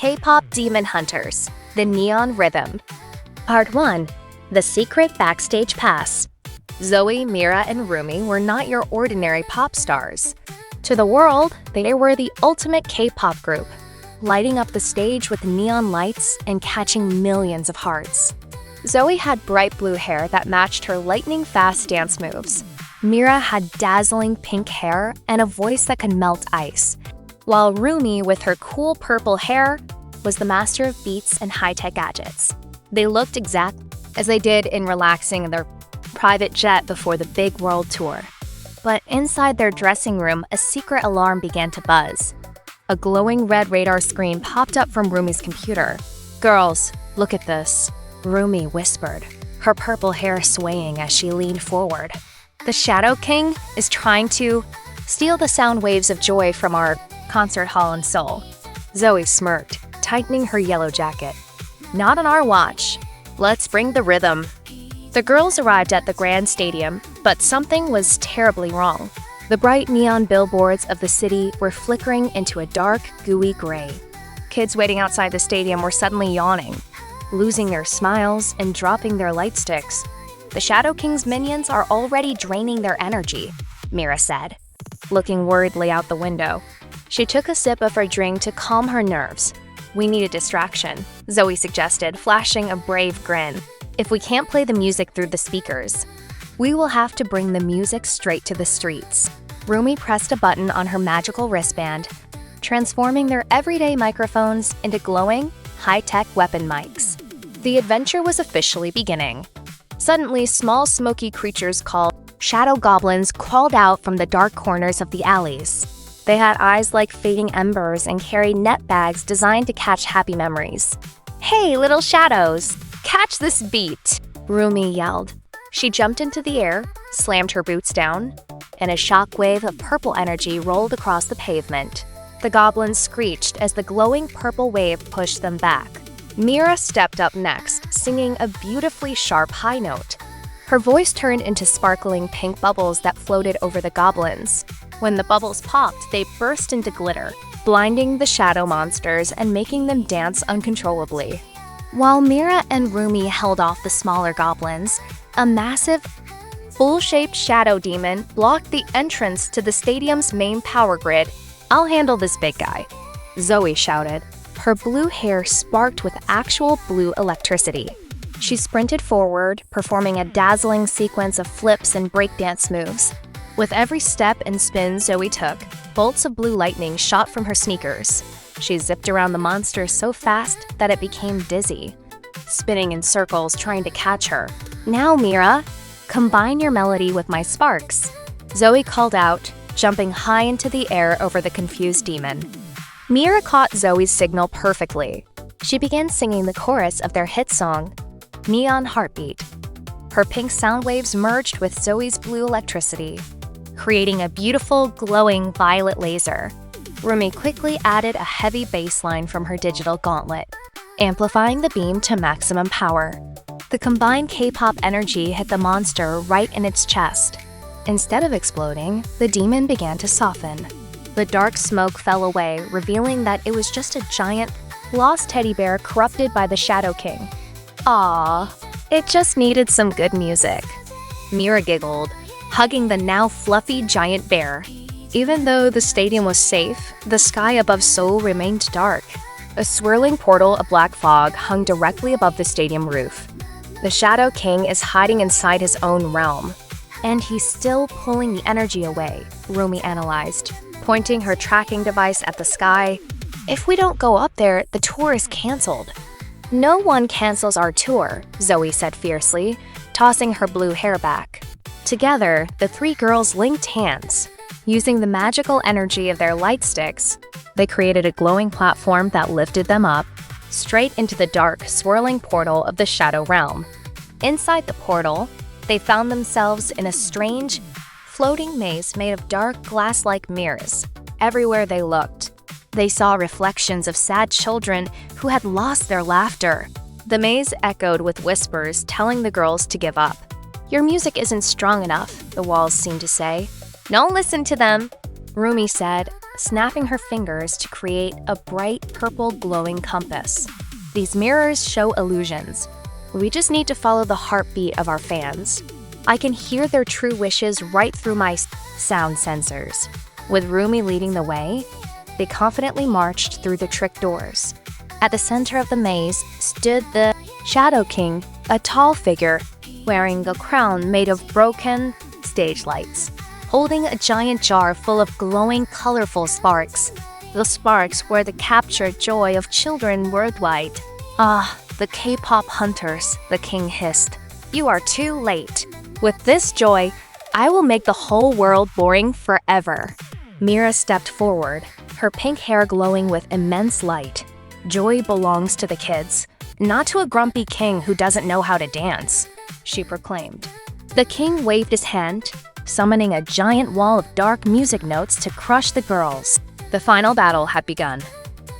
K-pop Demon Hunters, The Neon Rhythm. Part 1. The Secret Backstage Pass. Zoe, Mira, and Rumi were not your ordinary pop stars. To the world, they were the ultimate K-pop group, lighting up the stage with neon lights and catching millions of hearts. Zoe had bright blue hair that matched her lightning-fast dance moves. Mira had dazzling pink hair and a voice that could melt ice, while Rumi, with her cool purple hair, was the master of beats and high-tech gadgets. They looked exact as they did in relaxing in their private jet before the big world tour. But inside their dressing room, a secret alarm began to buzz. A glowing red radar screen popped up from Rumi's computer. "Girls, look at this," Rumi whispered, her purple hair swaying as she leaned forward. "The Shadow King is trying to steal the sound waves of joy from our concert hall in Seoul." Zoe smirked, tightening her yellow jacket. "Not on our watch. Let's bring the rhythm." The girls arrived at the Grand Stadium, but something was terribly wrong. The bright neon billboards of the city were flickering into a dark, gooey gray. Kids waiting outside the stadium were suddenly yawning, losing their smiles and dropping their light sticks. "The Shadow King's minions are already draining their energy," Mira said, looking worriedly out the window. She took a sip of her drink to calm her nerves. "We need a distraction," Zoe suggested, flashing a brave grin. "If we can't play the music through the speakers, we will have to bring the music straight to the streets." Rumi pressed a button on her magical wristband, transforming their everyday microphones into glowing, high-tech weapon mics. The adventure was officially beginning. Suddenly, small smoky creatures called shadow goblins crawled out from the dark corners of the alleys. They had eyes like fading embers and carried net bags designed to catch happy memories. "Hey, little shadows, catch this beat!" Rumi yelled. She jumped into the air, slammed her boots down, and a shockwave of purple energy rolled across the pavement. The goblins screeched as the glowing purple wave pushed them back. Mira stepped up next, singing a beautifully sharp high note. Her voice turned into sparkling pink bubbles that floated over the goblins. When the bubbles popped, they burst into glitter, blinding the shadow monsters and making them dance uncontrollably. While Mira and Rumi held off the smaller goblins, a massive, bowl-shaped shadow demon blocked the entrance to the stadium's main power grid. "I'll handle this big guy," Zoe shouted. Her blue hair sparked with actual blue electricity. She sprinted forward, performing a dazzling sequence of flips and breakdance moves. With every step and spin Zoe took, bolts of blue lightning shot from her sneakers. She zipped around the monster so fast that it became dizzy, spinning in circles trying to catch her. "Now, Mira, combine your melody with my sparks," Zoe called out, jumping high into the air over the confused demon. Mira caught Zoe's signal perfectly. She began singing the chorus of their hit song, Neon Heartbeat. Her pink sound waves merged with Zoe's blue electricity, creating a beautiful, glowing violet laser. Rumi quickly added a heavy bass line from her digital gauntlet, amplifying the beam to maximum power. The combined K-pop energy hit the monster right in its chest. Instead of exploding, the demon began to soften. The dark smoke fell away, revealing that it was just a giant, lost teddy bear corrupted by the Shadow King. "Aww, it just needed some good music," Mira giggled, hugging the now fluffy giant bear. Even though the stadium was safe, the sky above Seoul remained dark. A swirling portal of black fog hung directly above the stadium roof. The Shadow King is hiding inside his own realm, and he's still pulling the energy away, Rumi analyzed, pointing her tracking device at the sky. "If we don't go up there, the tour is canceled." "No one cancels our tour," Zoe said fiercely, tossing her blue hair back. Together, the three girls linked hands. Using the magical energy of their light sticks, they created a glowing platform that lifted them up, straight into the dark, swirling portal of the Shadow Realm. Inside the portal, they found themselves in a strange, floating maze made of dark, glass-like mirrors. Everywhere they looked, they saw reflections of sad children who had lost their laughter. The maze echoed with whispers telling the girls to give up. "Your music isn't strong enough," the walls seemed to say. "Don't listen to them," Rumi said, snapping her fingers to create a bright purple glowing compass. These mirrors show illusions. We just need to follow the heartbeat of our fans. I can hear their true wishes right through my sound sensors. With Rumi leading the way, they confidently marched through the trick doors. At the center of the maze stood the Shadow King, a tall figure wearing a crown made of broken stage lights, holding a giant jar full of glowing, colorful sparks. The sparks were the captured joy of children worldwide. "Ah, the K-pop hunters," the king hissed. "You are too late. With this joy, I will make the whole world boring forever." Mira stepped forward, her pink hair glowing with immense light. "Joy belongs to the kids, not to a grumpy king who doesn't know how to dance," she proclaimed. The king waved his hand, summoning a giant wall of dark music notes to crush the girls. The final battle had begun.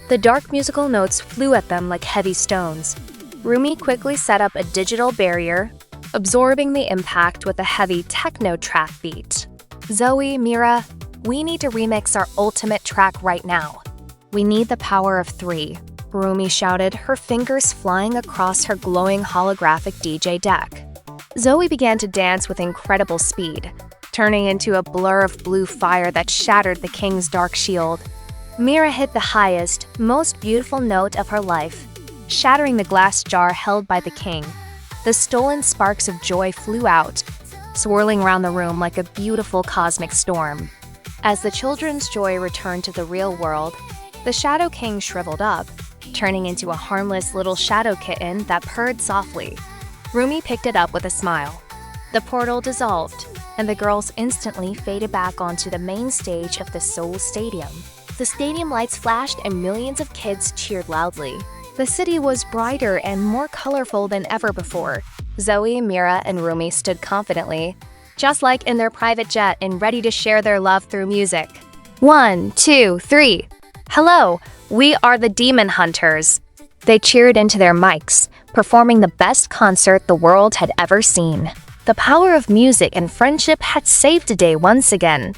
The dark musical notes flew at them like heavy stones. Rumi quickly set up a digital barrier, absorbing the impact with a heavy techno track beat. "Zoe, Mira, we need to remix our ultimate track right now. We need the power of 3, Rumi shouted, her fingers flying across her glowing holographic DJ deck. Zoe began to dance with incredible speed, turning into a blur of blue fire that shattered the king's dark shield. Mira hit the highest, most beautiful note of her life, shattering the glass jar held by the king. The stolen sparks of joy flew out, swirling around the room like a beautiful cosmic storm. As the children's joy returned to the real world, the Shadow King shriveled up, turning into a harmless little shadow kitten that purred softly. Rumi picked it up with a smile. The portal dissolved, and the girls instantly faded back onto the main stage of the Seoul Stadium. The stadium lights flashed and millions of kids cheered loudly. The city was brighter and more colorful than ever before. Zoe, Mira, and Rumi stood confidently, just like in their private jet and ready to share their love through music. 1, 2, 3. Hello, we are the Demon Hunters. They cheered into their mics, performing the best concert the world had ever seen. The power of music and friendship had saved the day once again.